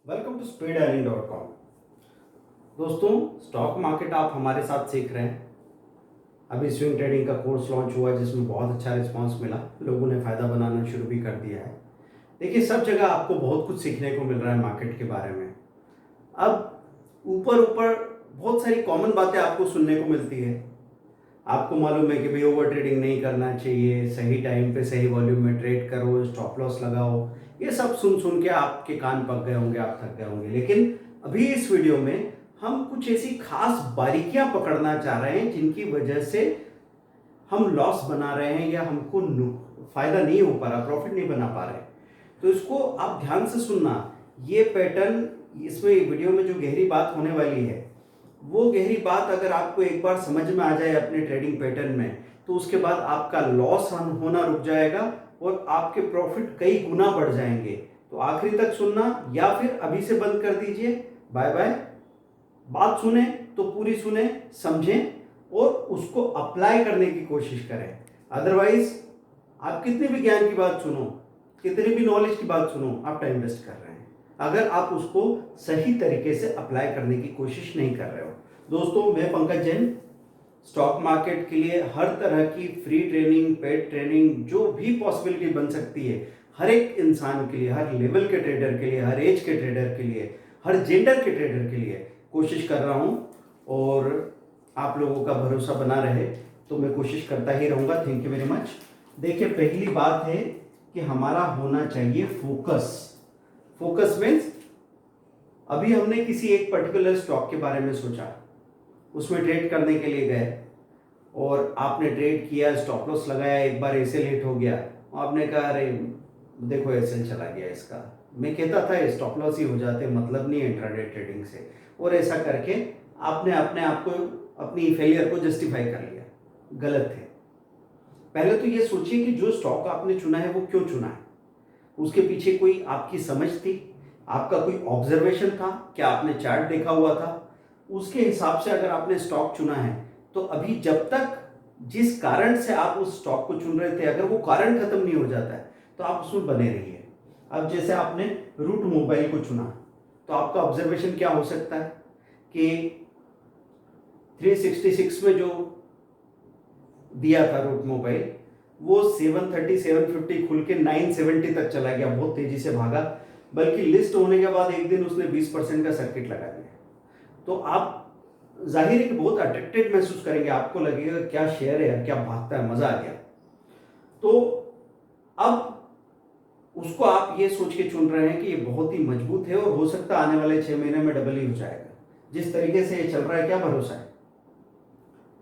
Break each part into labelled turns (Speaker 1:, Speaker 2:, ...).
Speaker 1: Welcome to speedearning.com। दोस्तों, stock market आप हमारे साथ सीख रहे हैं। अभी स्विंग ट्रेडिंग का कोर्स लॉन्च हुआ है जिसमें बहुत अच्छा रिस्पांस मिला, लोगों ने फ़ायदा बनाना शुरू भी कर दिया है। देखिए, सब जगह आपको बहुत कुछ सीखने को मिल रहा है मार्केट के बारे में। अब ऊपर ऊपर बहुत सारी कॉमन बातें आपको सुनने को मिलती है। आपको मालूम है कि भाई ओवर ट्रेडिंग नहीं करना चाहिए, सही टाइम पे सही वॉल्यूम में ट्रेड करो, स्टॉप लॉस लगाओ। ये सब सुन सुन के आपके कान पक गए होंगे, आप थक गए होंगे। लेकिन अभी इस वीडियो में हम कुछ ऐसी खास बारीकियां पकड़ना चाह रहे हैं जिनकी वजह से हम लॉस बना रहे हैं या हमको फायदा नहीं हो पा रहा, प्रॉफिट नहीं बना पा रहे। तो इसको आप ध्यान से सुनना। ये पैटर्न, इसमें वीडियो में जो गहरी बात होने वाली है, वो गहरी बात अगर आपको एक बार समझ में आ जाए अपने ट्रेडिंग पैटर्न में, तो उसके बाद आपका लॉस होना रुक जाएगा और आपके प्रॉफिट कई गुना बढ़ जाएंगे। तो आखिरी तक सुनना या फिर अभी से बंद कर दीजिए। Bye bye. बात सुने तो पूरी सुने, समझें और उसको अप्लाई करने की कोशिश करें। अदरवाइज आप कितनी भी ज्ञान की बात सुनो, कितनी भी नॉलेज की बात सुनो, आप टाइम वेस्ट कर रहे हैं अगर आप उसको सही तरीके से अप्लाई करने की कोशिश नहीं कर रहे हो। दोस्तों, मैं पंकज जैन, स्टॉक मार्केट के लिए हर तरह की फ्री ट्रेनिंग, पेड ट्रेनिंग, जो भी पॉसिबिलिटी बन सकती है हर एक इंसान के लिए, हर लेवल के ट्रेडर के लिए, हर एज के ट्रेडर के लिए, हर जेंडर के ट्रेडर के लिए कोशिश कर रहा हूं। और आप लोगों का भरोसा बना रहे तो मैं कोशिश करता ही रहूंगा। Thank you very much. देखिए, पहली बात है कि हमारा होना चाहिए फोकस। फोकस मीन्स अभी हमने किसी एक पर्टिकुलर स्टॉक के बारे में सोचा, उसमें ट्रेड करने के लिए गए और आपने ट्रेड किया, स्टॉप लॉस लगाया, एक बार ऐसे लेट हो गया, आपने कहा अरे देखो ऐसे चला गया इसका। मैं कहता था स्टॉप लॉस ही हो जाते, मतलब नहीं है इंट्राडे ट्रेडिंग से। और ऐसा करके आपने अपने आप को, अपनी फेलियर को जस्टिफाई कर लिया। गलत है। पहले तो ये सोचिए कि जो स्टॉक आपने चुना है वो क्यों चुना है। उसके पीछे कोई आपकी समझ थी, आपका कोई ऑब्जर्वेशन था, क्या आपने चार्ट देखा हुआ था? उसके हिसाब से अगर आपने स्टॉक चुना है तो अभी जब तक जिस कारण से आप उस स्टॉक को चुन रहे थे, अगर वो कारण खत्म नहीं हो जाता है तो आप उसमें बने रहिए। अब जैसे आपने रूट मोबाइल को चुना, तो आपका ऑब्जर्वेशन क्या हो सकता है कि 366 में जो दिया था रूट मोबाइल, वो 730 750 खुल के 970 तक चला गया, बहुत तेजी से भागा। बल्कि लिस्ट होने के बाद एक दिन उसने 20% का सर्किट लगा दिया। तो आप जाहिर है कि बहुत अट्रैक्टेड महसूस करेंगे, आपको लगेगा क्या शेयर है, क्या भागता है, मजा आ गया। तो अब उसको आप ये सोच के चुन रहे हैं कि ये बहुत ही मजबूत है और हो सकता है आने वाले 6 महीने में डबल ही हो जाएगा। जिस तरीके से ये चल रहा है, क्या भरोसा है।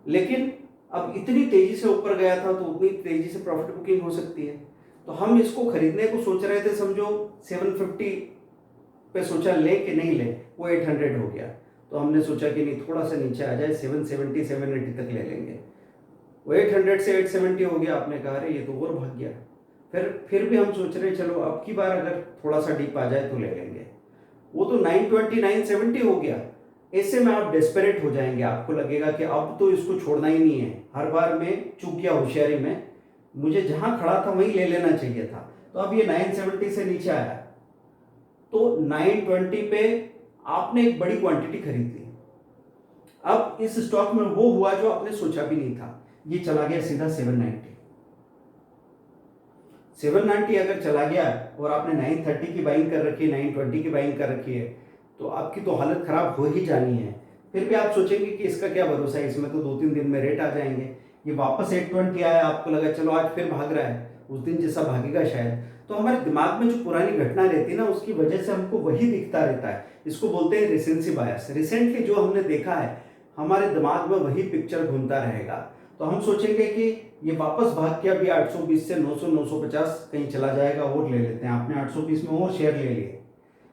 Speaker 1: लेकिन अब इतनी तेजी से ऊपर गया था तो उतनी तेजी से प्रॉफिट बुकिंग हो सकती है। तो हम इसको खरीदने को सोच रहे थे, समझो 750 पे सोचा ले कि नहीं ले, वो 800 हो गया। तो हमने सोचा कि नहीं, थोड़ा सा नीचे आ जाए, 770 780 तक ले लेंगे। वो 800 से 870 हो गया। आपने कहा अरे ये तो और भाग गया। फिर भी हम सोच रहे चलो अब की बार अगर थोड़ा सा डीप आ जाए तो ले लेंगे। वो तो 920 970 हो गया। ऐसे में आप डेस्परेट हो जाएंगे, आपको लगेगा कि अब तो इसको छोड़ना ही नहीं है। हर बार मैं चूक गया होशियारी में, मुझे जहां खड़ा था वहीं ले लेना चाहिए था। तो अब ये 970 से नीचे आया तो 920 पे आपने एक बड़ी क्वांटिटी खरीद ली। अब इस स्टॉक में वो हुआ जो आपने सोचा भी नहीं था, ये चला गया सीधा 790। 790 अगर चला गया और आपने 930 की बाइंग कर रखी है, 920 की बाइंग कर रखी है, तो आपकी तो हालत खराब हो ही जानी है। फिर भी आप सोचेंगे कि इसका क्या भरोसा है, इसमें तो 2-3 दिन में रेट आ जाएंगे। ये वापस 820 आया, आपको लगा चलो आज फिर भाग रहा है, उस दिन जैसा भागेगा शायद। तो हमारे दिमाग में जो पुरानी घटना रहती है ना, उसकी वजह से हमको वही दिखता रहता है। इसको बोलते हैं रिसेंसी बायस। रिसेंटली जो हमने देखा है, हमारे दिमाग में वही पिक्चर घूमता रहेगा। तो हम सोचेंगे कि ये वापस भाग के अभी 820 से 900 950 कहीं चला जाएगा और ले लेते हैं। आपने 820 में और शेयर ले लिए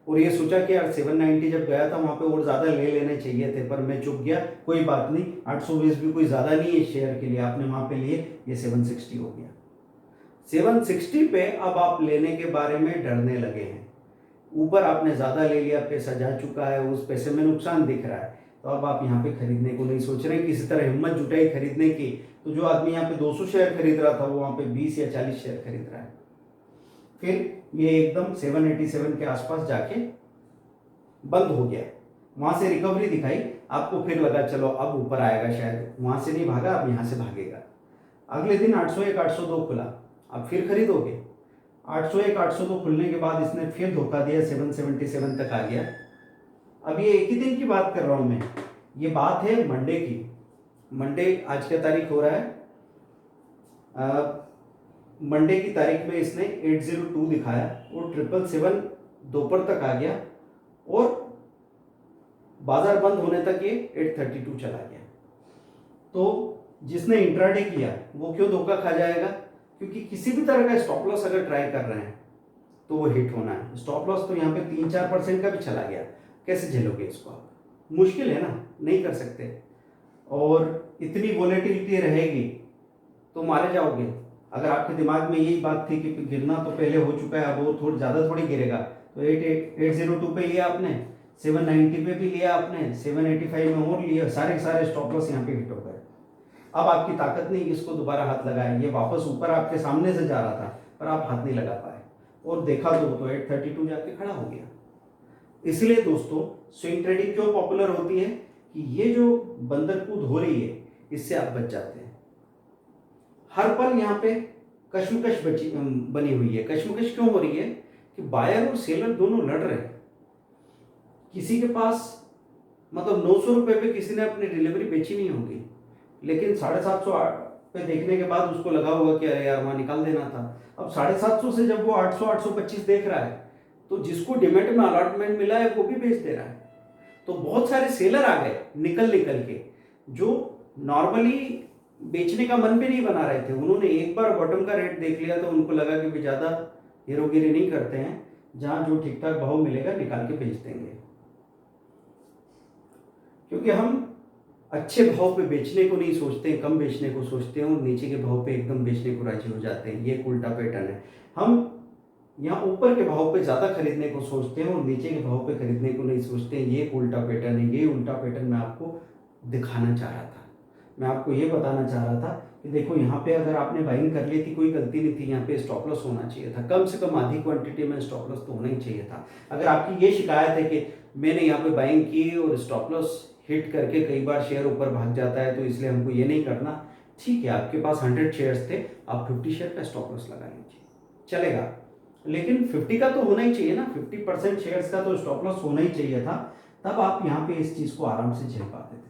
Speaker 1: और ये सोचा कि यार 790 जब गया था वहां पे और ज़्यादा ले लेने चाहिए थे, पर मैं चुक गया। कोई बात नहीं, 820 भी कोई ज़्यादा नहीं है शेयर के लिए, आपने वहां पे लिए, ये 760 हो गया। 760 पे अब आप लेने के बारे में डरने लगे हैं। ऊपर आपने ज़्यादा ले लिया, पैसा जा चुका है, उस पैसे में नुकसान दिख रहा है। तो अब आप यहाँ पे खरीदने को नहीं सोच रहे, किसी तरह हिम्मत जुटाई खरीदने की। तो जो आदमी यहाँ पे 200 शेयर खरीद रहा था, वो वहाँ पे 20 या 40 शेयर खरीद रहा है। फिर ये एकदम 787 के आसपास जाके बंद हो गया, वहाँ से रिकवरी दिखाई, आपको फिर लगा चलो अब ऊपर आएगा शायद, वहाँ से नहीं भागा, अब यहाँ से भागेगा। अगले दिन 801 802 खुला, अब फिर खरीदोगे। 801 802 खुलने के बाद इसने फिर धोखा दिया, 777 तक आ गया। अब ये एक ही दिन की बात कर रहा हूँ मैं, ये बात है मंडे की। मंडे आज क्या तारीख हो रहा है, मंडे की तारीख में इसने 802 दिखाया और 777 दोपहर तक आ गया और बाजार बंद होने तक ये 832 चला गया। तो जिसने इंट्राडे किया वो क्यों धोखा खा जाएगा, क्योंकि किसी भी तरह का स्टॉप लॉस अगर ट्राई कर रहे हैं तो वो हिट होना है। स्टॉप लॉस तो यहाँ पे 3-4% का भी चला गया, कैसे झेलोगे इसको आप, मुश्किल है ना, नहीं कर सकते। और इतनी वोलेटिलिटी रहेगी तो मारे जाओगे। अगर आपके दिमाग में यही बात थी कि गिरना तो पहले हो चुका है, अब वो थोड़ा ज़्यादा थोड़ी गिरेगा, तो 802 पे लिया आपने, 790 पे भी लिया आपने, 785 में और लिया, सारे सारे स्टॉप लॉस यहाँ पे हिट हो गए। अब आपकी ताकत नहीं कि इसको दोबारा हाथ लगाए, ये वापस ऊपर आपके सामने से जा रहा था पर आप हाथ नहीं लगा पाए और देखा तो 832 जाके खड़ा हो गया। इसलिए दोस्तों स्विंग ट्रेडिंग क्यों पॉपुलर होती है कि ये जो बंदर कूद हो रही है इससे आप बच जाते हैं। हर पल यहाँ पे कश्मकश बनी हुई है। कश्मकश क्यों हो रही है कि बायर और सेलर दोनों लड़ रहे हैं। किसी के पास मतलब 900 रुपये पे किसी ने अपनी डिलीवरी बेची नहीं होगी, लेकिन 750 पे देखने के बाद उसको लगा होगा कि अरे यार वहाँ निकाल देना था। अब 750 से जब वो 800 825 देख रहा है तो जिसको डिमेट में अलॉटमेंट मिला है वो भी बेच दे रहा है। तो बहुत सारे सेलर आ गए निकल के, जो नॉर्मली बेचने का मन भी नहीं बना रहे थे। उन्होंने एक बार बॉटम का रेट देख लिया तो उनको लगा कि भी ज़्यादा हीरोगिरी नहीं करते हैं, जहाँ जो ठीक ठाक भाव मिलेगा निकाल के बेच देंगे। क्योंकि हम अच्छे भाव पे बेचने को नहीं सोचते, कम बेचने को सोचते हैं और नीचे के भाव पे एकदम बेचने को राजी हो जाते हैं। ये एक उल्टा पैटर्न है। हम यहाँ ऊपर के भाव पे ज़्यादा खरीदने को सोचते हैं और नीचे के भाव पे खरीदने को नहीं सोचते हैं। ये एक उल्टा पैटर्न है। ये उल्टा पैटर्न मैं आपको दिखाना चाह रहा था। मैं आपको ये बताना चाह रहा था कि देखो यहाँ पे अगर आपने बाइंग कर ली थी कोई गलती नहीं थी, यहाँ पे स्टॉप लॉस होना चाहिए था, कम से कम आधी क्वांटिटी में स्टॉप लॉस तो होना ही चाहिए था। अगर आपकी ये शिकायत है कि मैंने यहाँ पे बाइंग की और स्टॉप लॉस हिट करके कई बार शेयर ऊपर भाग जाता है तो इसलिए हमको ये नहीं करना, ठीक है, आपके पास 100 शेयर्स थे, आप 50 शेयर का स्टॉप लॉस लगा लीजिए, चलेगा। लेकिन 50 का तो होना ही चाहिए ना, 50% शेयर्स का तो स्टॉप लॉस होना ही चाहिए था, तब आप यहाँ पे इस चीज को आराम से झेल पाते थे।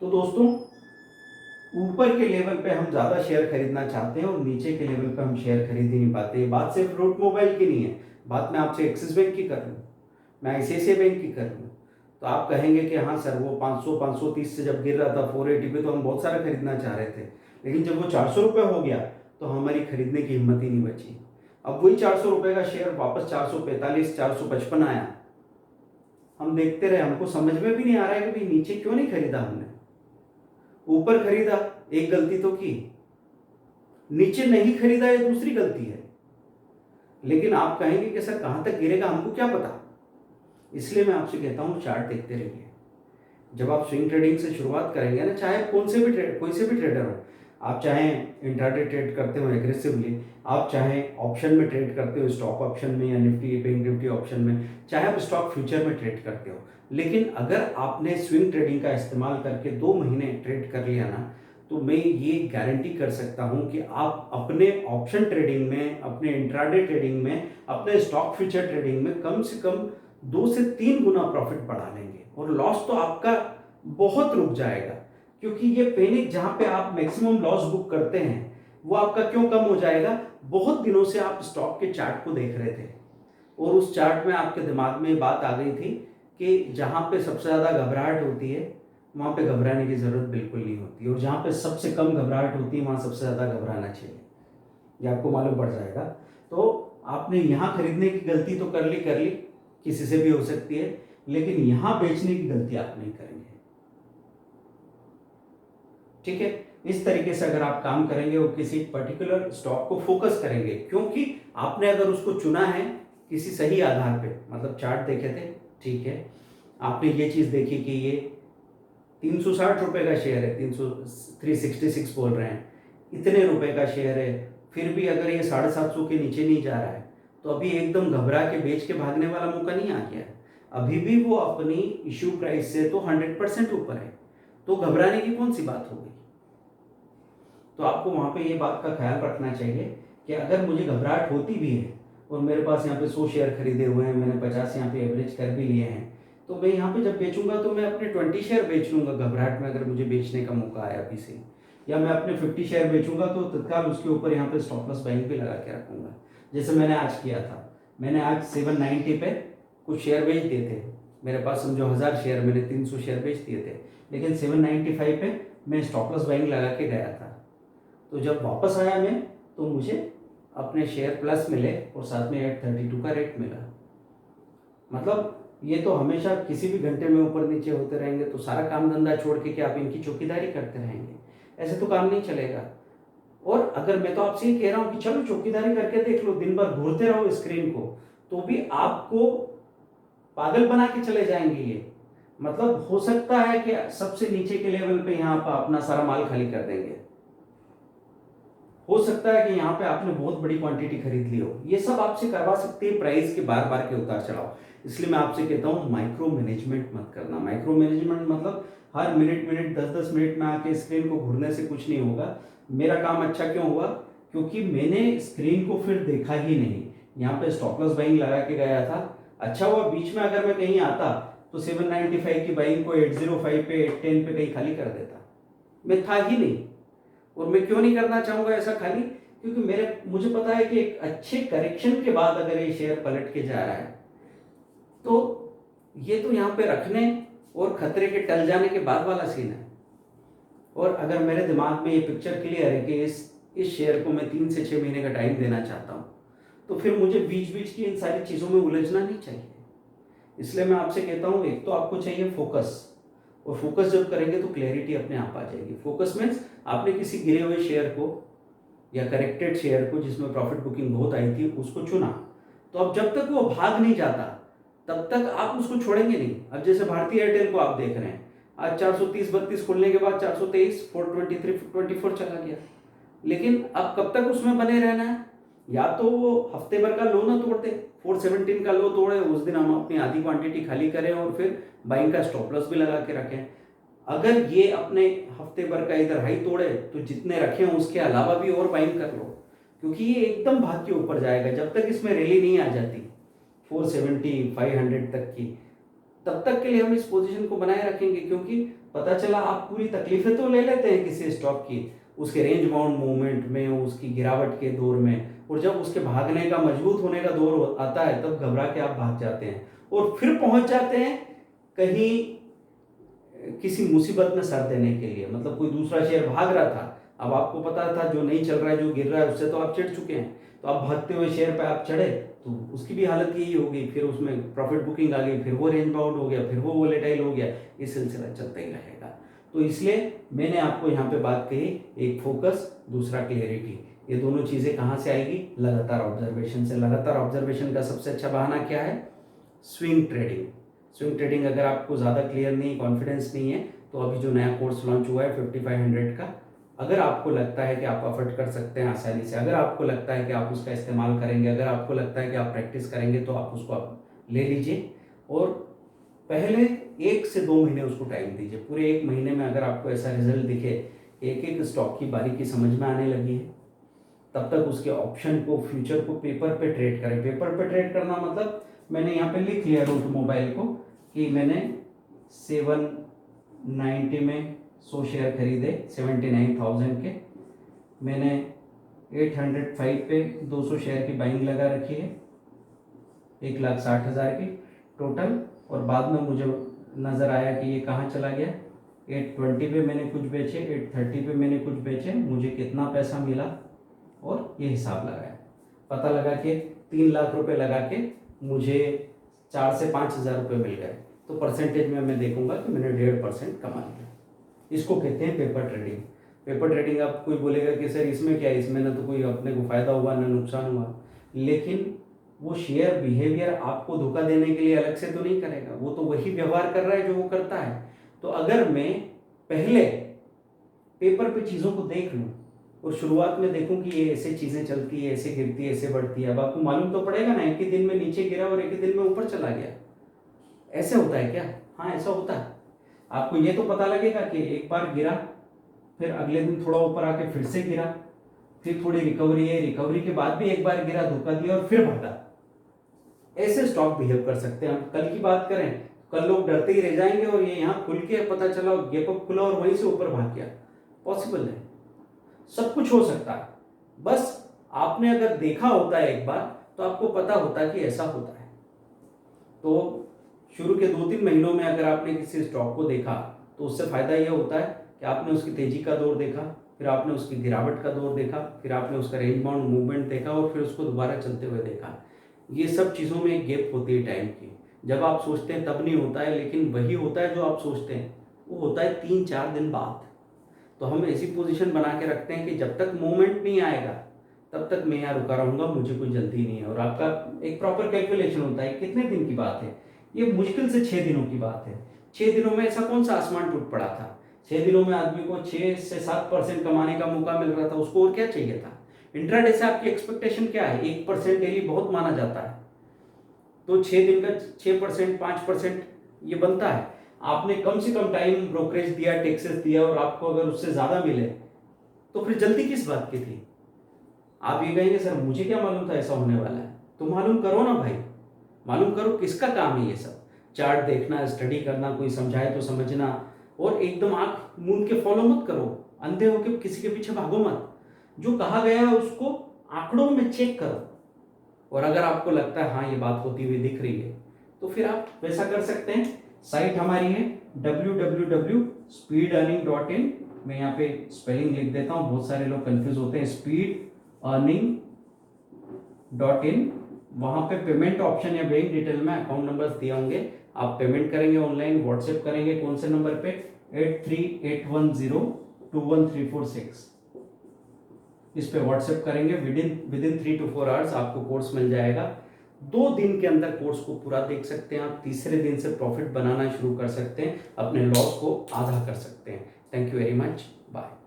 Speaker 1: तो दोस्तों ऊपर के लेवल पे हम ज्यादा शेयर खरीदना चाहते हैं और नीचे के लेवल पे हम शेयर खरीद ही नहीं पाते। बात सिर्फ रूट मोबाइल की नहीं है, बात मैं आपसे एक्सिस बैंक की कर लूँ, मैं ICICI बैंक की कर लूँ, तो आप कहेंगे कि हाँ सर वो 500 530 से जब गिर रहा था 480 पे तो हम बहुत सारा खरीदना चाह रहे थे, लेकिन जब वो 400 रुपये हो गया तो हमारी खरीदने की हिम्मत ही नहीं बची। अब वही 400 रुपये का शेयर वापस 445 455 आया, हम देखते रहे, हमको समझ में भी नहीं आ रहा है कि भाई नीचे क्यों नहीं खरीदा हमने, ऊपर खरीदा एक गलती तो की, नीचे नहीं खरीदा ये दूसरी गलती है। लेकिन आप कहेंगे कि सर कहां तक गिरेगा हमको क्या पता, इसलिए मैं आपसे कहता हूं चार्ट देखते रहिए। जब आप स्विंग ट्रेडिंग से शुरुआत करेंगे ना, चाहे कोई से भी ट्रेडर हो, आप चाहे इंट्राडे ट्रेड करते हो एग्रेसिवली, आप चाहे ऑप्शन में ट्रेड करते हो स्टॉक ऑप्शन में या निफ्टी बैंक निफ्टी ऑप्शन में, चाहे आप स्टॉक फ्यूचर में ट्रेड करते हो, लेकिन अगर आपने स्विंग ट्रेडिंग का इस्तेमाल करके 2 महीने ट्रेड कर लिया ना, तो मैं ये गारंटी कर सकता हूं कि आप अपने ऑप्शन ट्रेडिंग में, अपने इंट्राडे ट्रेडिंग में, अपने स्टॉक फ्यूचर ट्रेडिंग में कम से कम 2 से 3 गुना प्रॉफिट बढ़ा लेंगे और लॉस तो आपका बहुत रुक जाएगा। क्योंकि ये पैनिक जहां पे आप मैक्सिमम लॉस बुक करते हैं वो आपका क्यों कम हो जाएगा, बहुत दिनों से आप स्टॉक के चार्ट को देख रहे थे और उस चार्ट में आपके दिमाग में बात आ गई थी कि जहां पे सबसे ज़्यादा घबराहट होती है वहां पे घबराने की ज़रूरत बिल्कुल नहीं होती, और जहां पे सबसे कम घबराहट होती है वहां सबसे ज़्यादा घबराना चाहिए, ये आपको मालूम पड़ जाएगा। तो आपने यहाँ खरीदने की गलती तो कर ली, किसी से भी हो सकती है, लेकिन यहां बेचने की गलती आप नहीं करेंगे, ठीक है। इस तरीके से अगर आप काम करेंगे और किसी पर्टिकुलर स्टॉक को फोकस करेंगे, क्योंकि आपने अगर उसको चुना है किसी सही आधार पे, मतलब चार्ट देखे थे, ठीक है, आपने ये चीज देखी कि ये 360 रुपए का शेयर है, 366 बोल रहे हैं, इतने रुपए का शेयर है, फिर भी अगर ये 750 के नीचे नहीं जा रहा है तो अभी एकदम घबरा के बेच के भागने वाला मौका नहीं आ गया है। अभी भी वो अपनी इश्यू प्राइस से तो 100% ऊपर है, तो घबराने की कौन सी बात हो गई। तो आपको वहाँ पे ये बात का ख्याल रखना चाहिए कि अगर मुझे घबराहट होती भी है और मेरे पास यहाँ पे 100 शेयर खरीदे हुए हैं, मैंने 50 यहाँ पे एवरेज कर भी लिए हैं, तो मैं यहाँ पे जब बेचूंगा तो मैं अपने 20 शेयर बेच लूँगा घबराहट में, अगर मुझे बेचने का मौका आया अभी से। या मैं अपने 50 शेयर बेचूंगा तो तत्काल उसके ऊपर यहाँ पे स्टॉप लॉस बाइंग भी लगा के रखूँगा, जैसे मैंने आज किया था। मैंने आज 790 पे कुछ शेयर बेच दिए थे। मेरे पास समझो 1000 शेयर, मैंने 300 शेयर बेच दिए थे, लेकिन 795 पे मैं स्टॉप लॉस बाइंग लगा के गया था। तो जब वापस आया मैं, तो मुझे अपने शेयर प्लस मिले और साथ में 832 का रेट मिला। मतलब ये तो हमेशा किसी भी घंटे में ऊपर नीचे होते रहेंगे, तो सारा काम धंधा छोड़ के क्या आप इनकी चौकीदारी करते रहेंगे? ऐसे तो काम नहीं चलेगा। और अगर मैं तो आपसे ये कह रहा हूँ कि चलो चौकीदारी करके देख लो, दिन भर घूरते रहो स्क्रीन को, तो भी आपको पागल बना के चले जाएंगे ये। मतलब हो सकता है कि सबसे नीचे के लेवल पे यहाँ पर अपना सारा माल खाली कर देंगे। हो सकता है कि यहाँ पे आपने बहुत बड़ी क्वांटिटी खरीद ली हो। ये सब आपसे करवा सकते हैं प्राइस के बार बार के उतार चढ़ाव। इसलिए मैं आपसे कहता हूँ माइक्रो मैनेजमेंट मत करना। माइक्रो मैनेजमेंट मतलब हर मिनट 10-10 मिनट में आके स्क्रीन को घूरने से कुछ नहीं होगा। मेरा काम अच्छा क्यों हुआ? क्योंकि मैंने स्क्रीन को फिर देखा ही नहीं, यहाँ पे स्टॉप लॉस बाइंग लगा के गया था। अच्छा हुआ बीच में अगर मैं कहीं आता तो 795 की बाइंग को 805 पे 810 पे कहीं खाली कर देता। मैं था ही नहीं। और मैं क्यों नहीं करना चाहूंगा ऐसा खाली? क्योंकि मुझे पता है कि एक अच्छे करेक्शन के बाद अगर ये शेयर पलट के जा रहा है, तो ये तो यहाँ पे रखने और खतरे के टल जाने के बाद वाला सीन है। और अगर मेरे दिमाग में ये पिक्चर क्लियर है कि इस शेयर को मैं 3 से 6 महीने का टाइम देना चाहता हूँ, तो फिर मुझे बीच बीच की इन सारी चीज़ों में उलझना नहीं चाहिए। इसलिए मैं आपसे कहता हूँ, एक तो आपको चाहिए फोकस, और फोकस जब करेंगे तो क्लैरिटी अपने आप आ जाएगी। फोकस मीन्स आपने किसी गिरे हुए शेयर को या करेक्टेड शेयर को जिसमें प्रॉफिट बुकिंग बहुत आई थी उसको चुना, तो अब जब तक वो भाग नहीं जाता तब तक आप उसको छोड़ेंगे नहीं। अब जैसे भारतीय एयरटेल को आप देख रहे हैं, आज 430-32 खुलने के बाद 423, 423, 424 चला गया। लेकिन अब कब तक उसमें बने रहना है? या तो वो हफ्ते भर का लो ना तोड़ दे, 417 का लो तोड़े, उस दिन हम अपनी आधी क्वांटिटी खाली करें और फिर बाइंग का स्टॉप लॉस भी लगा के रखें। अगर ये अपने हफ्ते भर का इधर हाई तोड़े तो जितने रखे हैं उसके अलावा भी और बाइंग कर लो, क्योंकि ये एकदम भाग के ऊपर जाएगा। जब तक इसमें रैली नहीं आ जाती 470, 500 तक की, तब तक के लिए हम इस पोजीशन को बनाए रखेंगे। क्योंकि पता चला आप पूरी तकलीफें तो ले लेते हैं किसी स्टॉक की, उसके रेंज बाउंड मूवमेंट में, उसकी गिरावट के दौर में, और जब उसके भागने का मजबूत होने का दौर आता है तब घबरा के आप भाग जाते हैं और फिर पहुंच जाते हैं कहीं किसी मुसीबत में सर देने के लिए। मतलब कोई दूसरा शेयर भाग रहा था, अब आपको पता था जो नहीं चल रहा है, जो गिर रहा है, उससे तो आप चिढ़ चुके हैं, तो आप भागते हुए शेयर पे आप चढ़े तो उसकी भी हालत यही हो गई। फिर उसमें प्रॉफिट बुकिंग आ गई, फिर वो रेंज बाउंड हो गया, फिर वो वोलेटाइल हो गया, ये सिलसिला चलता ही रहेगा। तो इसलिए मैंने आपको यहाँ पे बात कही, एक फोकस, दूसरा क्लियरिटी। ये दोनों चीज़ें कहाँ से आएगी? लगातार ऑब्जर्वेशन से। लगातार ऑब्जर्वेशन का सबसे अच्छा बहाना क्या है? Swing trading. स्विंग ट्रेडिंग अगर आपको ज़्यादा क्लियर नहीं, कॉन्फिडेंस नहीं है, तो अभी जो नया कोर्स लॉन्च हुआ है 5500 का, अगर आपको लगता है कि आप अफोर्ड कर सकते हैं आसानी से, अगर आपको लगता है कि आप उसका इस्तेमाल करेंगे, अगर आपको लगता है कि आप प्रैक्टिस करेंगे, तो आप उसको ले लीजिए और पहले 1 से 2 महीने उसको टाइम दीजिए। पूरे 1 महीने में अगर आपको ऐसा रिजल्ट दिखे, एक एक स्टॉक की बारीकी समझ में आने लगी है, तब तक उसके ऑप्शन को, फ्यूचर को पेपर पे ट्रेड करें। पेपर पे ट्रेड करना मतलब मैंने यहाँ पे लिख लिया रूट मोबाइल को कि मैंने 790 में 100 शेयर खरीदे 79,000 के, मैंने 805 पे 200 शेयर की बाइंग लगा रखी है 1,60,000 की टोटल, और बाद में मुझे नज़र आया कि ये कहाँ चला गया, 820 पे मैंने कुछ बेचे, 830 पे मैंने कुछ बेचे, मुझे कितना पैसा मिला और ये हिसाब लगाया। पता लगा कि 3 लाख रुपए लगा के मुझे 4 से 5 हज़ार रुपये मिल गए। तो परसेंटेज में मैं देखूंगा कि मैंने 1.5% कमा लिया। इसको कहते हैं पेपर ट्रेडिंग। पेपर ट्रेडिंग आप कोई बोलेगा कि सर इसमें क्या है, इसमें ना तो कोई अपने को फ़ायदा हुआ ना नुकसान हुआ, लेकिन वो शेयर बिहेवियर आपको धोखा देने के लिए अलग से तो नहीं करेगा, वो तो वही व्यवहार कर रहा है जो वो करता है। तो अगर मैं पहले पेपर पे चीज़ों को देख लूँ और शुरुआत में देखूं कि ये ऐसे चीज़ें चलती है, ऐसे गिरती है, ऐसे बढ़ती है, अब आपको मालूम तो पड़ेगा ना, एक ही दिन में नीचे गिरा और एक ही दिन में ऊपर चला गया। ऐसे होता है क्या? हाँ, ऐसा होता है। आपको ये तो पता लगेगा कि एक बार गिरा, फिर अगले दिन थोड़ा ऊपर आके फिर से गिरा, फिर थोड़ी रिकवरी है, रिकवरी के बाद भी एक बार गिरा, धोखा दिया और फिर भागा। ऐसे स्टॉक बिहेव कर सकते हैं। हम कल की बात करें, कल लोग डरते ही रह जाएंगे और ये यहाँ खुल के पता चला गैप अप खुला और वहीं से ऊपर भाग गया। पॉसिबल है, सब कुछ हो सकता है। बस आपने अगर देखा होता है एक बार तो आपको पता होता है कि ऐसा होता है। तो शुरू के 2-3 महीनों में अगर आपने किसी स्टॉक को देखा तो उससे फायदा यह होता है कि आपने उसकी तेजी का दौर देखा, फिर आपने उसकी गिरावट का दौर देखा, फिर आपने उसका रेंज बाउंड मूवमेंट देखा और फिर उसको दोबारा चलते हुए देखा। ये सब चीज़ों में एक गैप होती है टाइम की। जब आप सोचते हैं तब नहीं होता है, लेकिन वही होता है जो आप सोचते हैं वो होता है 3-4 दिन बाद। तो हम ऐसी पोजीशन बना के रखते हैं कि जब तक मूवमेंट नहीं आएगा तब तक मैं यहाँ रुका रहूँगा, मुझे कोई जल्दी नहीं है। और आपका एक प्रॉपर कैलकुलेशन होता है कितने दिन की बात है, ये मुश्किल से 6 दिनों की बात है। 6 दिनों में ऐसा कौन सा आसमान टूट पड़ा था? 6 दिनों में आदमी को 6 से 7% कमाने का मौका मिल रहा था, उसको और क्या चाहिए था? इंट्राडे से आपकी एक्सपेक्टेशन क्या है? 1% डेली बहुत माना जाता है, तो 6 दिन का 6%, 5% ये बनता है। आपने कम से कम टाइम ब्रोकरेज दिया, टैक्सेस दिया, और आपको अगर उससे ज़्यादा मिले तो फिर जल्दी किस बात की थी? आप ये कहेंगे सर मुझे क्या मालूम था ऐसा होने वाला है। तो मालूम करो ना भाई, मालूम करो किसका काम है ये सब। चार्ट देखना, स्टडी करना, कोई समझाए तो समझना, और एकदम आंख मूंद के फॉलो मत करो, अंधे होकर किसी के पीछे भागो मत। जो कहा गया है उसको आंकड़ों में चेक करो, और अगर आपको लगता है हाँ ये बात होती हुई दिख रही है तो फिर आप वैसा कर सकते हैं। साइट हमारी है www.speedearning.in। मैं यहाँ पे स्पेलिंग लिख देता हूँ, बहुत सारे लोग कंफ्यूज होते हैं। speedearning.in, वहाँ पे पेमेंट ऑप्शन या बैंक डिटेल में अकाउंट नंबर्स दिए होंगे, आप पेमेंट करेंगे ऑनलाइन, व्हाट्सएप करेंगे कौन से नंबर पे? 8381021346। इस पे व्हाट्सएप करेंगे, विदिन 3 to 4 आवर्स आपको कोर्स मिल जाएगा। 2 दिन के अंदर कोर्स को पूरा देख सकते हैं आप। तीसरे दिन से प्रॉफिट बनाना शुरू कर सकते हैं, अपने लॉस को आधा कर सकते हैं। Thank you very much, bye.